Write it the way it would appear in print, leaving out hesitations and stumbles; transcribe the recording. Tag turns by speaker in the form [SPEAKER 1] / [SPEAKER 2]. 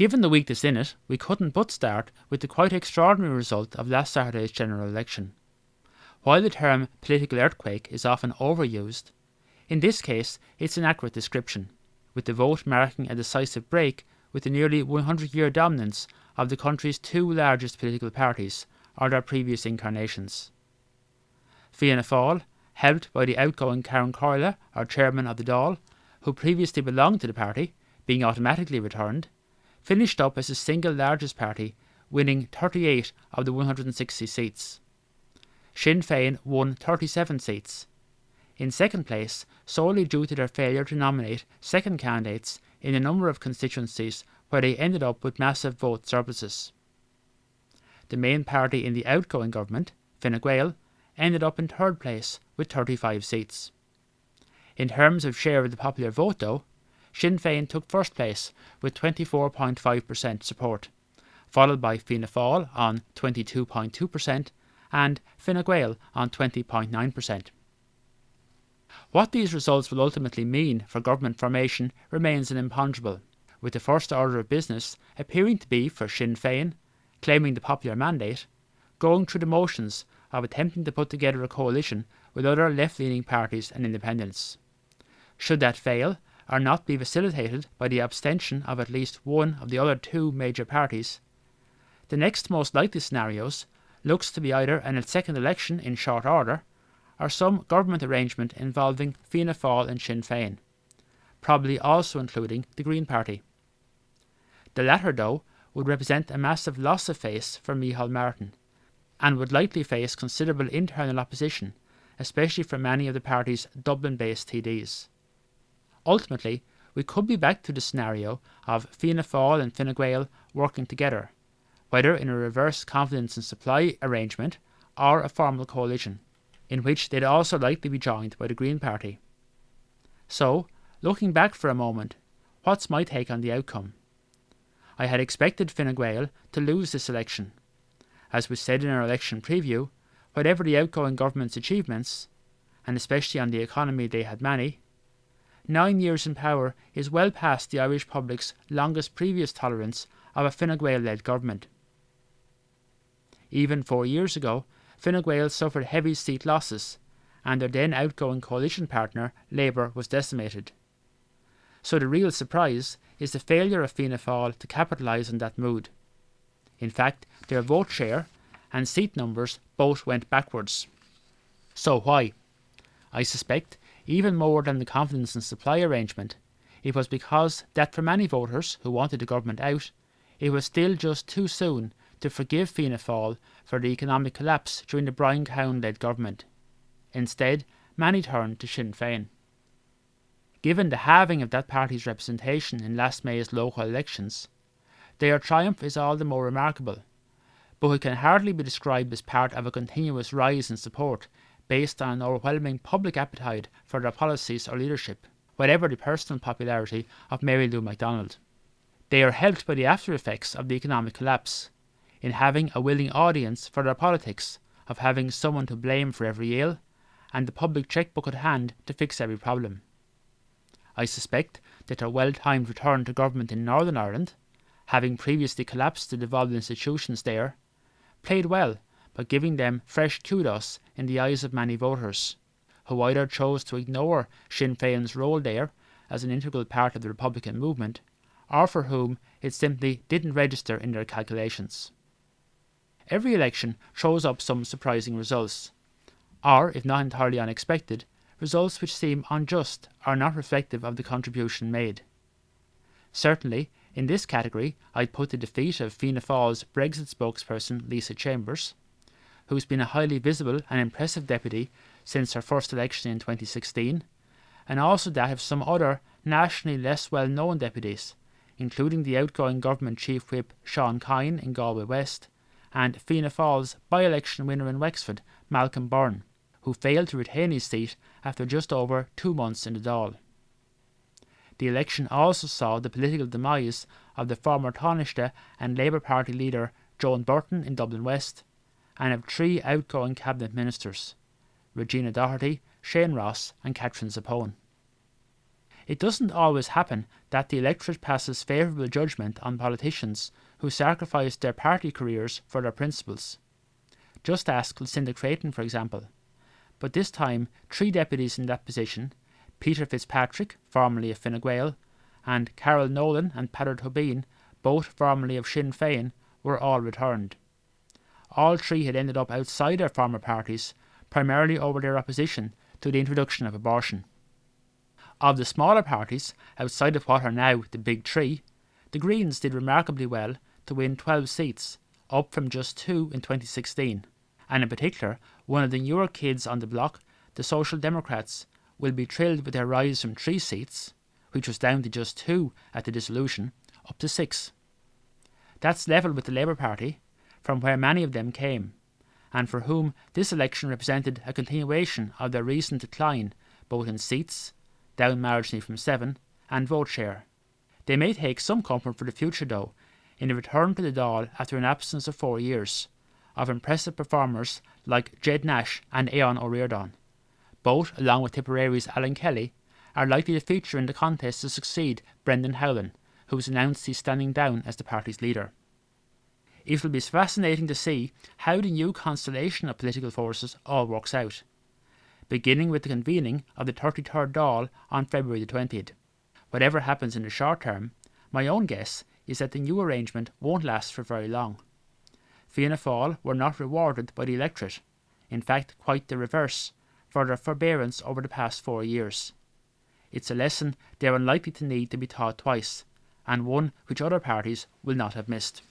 [SPEAKER 1] Given the weakness in it, we couldn't but start with the quite extraordinary result of last Saturday's general election. While the term political earthquake is often overused, in this case it's an accurate description, with the vote marking a decisive break with the nearly 100-year dominance of the country's two largest political parties or their previous incarnations. Fianna Fáil, helped by the outgoing Karen Coyle, or chairman of the Dáil, who previously belonged to the party, being automatically returned, finished up as the single largest party, winning 38 of the 160 seats. Sinn Féin won 37 seats. In second place, solely due to their failure to nominate second candidates in a number of constituencies where they ended up with massive vote surpluses. The main party in the outgoing government, Fine Gael, ended up in third place with 35 seats. In terms of share of the popular vote though, Sinn Féin took first place with 24.5% support, followed by Fianna Fáil on 22.2% and Fine Gael on 20.9%. What these results will ultimately mean for government formation remains an imponderable, with the first order of business appearing to be for Sinn Féin, claiming the popular mandate, going through the motions of attempting to put together a coalition with other left-leaning parties and independents. Should that fail, or not be facilitated by the abstention of at least one of the other two major parties, the next most likely scenarios looks to be either a second election in short order, or some government arrangement involving Fianna Fáil and Sinn Féin, probably also including the Green Party. The latter, though, would represent a massive loss of face for Micheál Martin, and would likely face considerable internal opposition, especially from many of the party's Dublin-based TDs. Ultimately, we could be back to the scenario of Fianna Fáil and Fine Gael working together, whether in a reverse confidence and supply arrangement or a formal coalition, in which they'd also likely be joined by the Green Party. So, looking back for a moment, what's my take on the outcome? I had expected Fine Gael to lose this election. As we said in our election preview, whatever the outgoing government's achievements, and especially on the economy they had many, 9 years in power is well past the Irish public's longest previous tolerance of a Fine Gael-led government. Even 4 years ago, Fine Gael suffered heavy seat losses, and their then outgoing coalition partner, Labour, was decimated. So the real surprise is the failure of Fianna Fáil to capitalise on that mood. In fact, their vote share and seat numbers both went backwards. So why? I suspect, even more than the confidence and supply arrangement, it was because that for many voters who wanted the government out, it was still just too soon to forgive Fianna Fáil for the economic collapse during the Brian Cowan-led government. Instead, many turned to Sinn Féin. Given the halving of that party's representation in last May's local elections, their triumph is all the more remarkable, but it can hardly be described as part of a continuous rise in support based on an overwhelming public appetite for their policies or leadership, whatever the personal popularity of Mary Lou MacDonald. They are helped by the after effects of the economic collapse, in having a willing audience for their politics, of having someone to blame for every ill, and the public chequebook at hand to fix every problem. I suspect that their well-timed return to government in Northern Ireland, having previously collapsed the devolved institutions there, played well by giving them fresh kudos in the eyes of many voters, who either chose to ignore Sinn Féin's role there as an integral part of the Republican movement, or for whom it simply didn't register in their calculations. Every election throws up some surprising results, or, if not entirely unexpected, results which seem unjust or not reflective of the contribution made. Certainly, in this category, I'd put the defeat of Fianna Fáil's Brexit spokesperson Lisa Chambers, who's been a highly visible and impressive deputy since her first election in 2016, and also that of some other nationally less well-known deputies, including the outgoing government chief whip Sean Kine in Galway West, and Fianna Fáil's by-election winner in Wexford, Malcolm Byrne, who failed to retain his seat after just over 2 months in the Dáil. The election also saw the political demise of the former Taoiseach and Labour Party leader Joan Burton in Dublin West, and of 3 outgoing cabinet ministers, Regina Doherty, Shane Ross and Catherine Zappone. It doesn't always happen that the electorate passes favourable judgment on politicians who sacrificed their party careers for their principles. Just ask Lucinda Creighton, for example. But this time, 3 deputies in that position, Peter Fitzpatrick, formerly of Fine Gael, and Carol Nolan and Peadar Tóibín, both formerly of Sinn Féin, were all returned. All 3 had ended up outside their former parties, primarily over their opposition to the introduction of abortion. Of the smaller parties, outside of what are now the Big Three, the Greens did remarkably well to win 12 seats, up from just 2 in 2016, and in particular, one of the newer kids on the block, the Social Democrats, will be thrilled with their rise from 3 seats, which was down to just 2 at the dissolution, up to 6. That's level with the Labour Party, from where many of them came, and for whom this election represented a continuation of their recent decline both in seats, down marginally from 7, and vote share. They may take some comfort for the future though, in a return to the Dáil after an absence of 4 years, of impressive performers like Jed Nash and Éoin O'Riordan. Both, along with Tipperary's Alan Kelly, are likely to feature in the contest to succeed Brendan Howlin, who has announced he's standing down as the party's leader. It will be fascinating to see how the new constellation of political forces all works out, beginning with the convening of the 33rd Dáil on February the 20th. Whatever happens in the short term, my own guess is that the new arrangement won't last for very long. Fianna Fáil were not rewarded by the electorate, in fact quite the reverse, for their forbearance over the past 4 years. It's a lesson they are unlikely to need to be taught twice, and one which other parties will not have missed.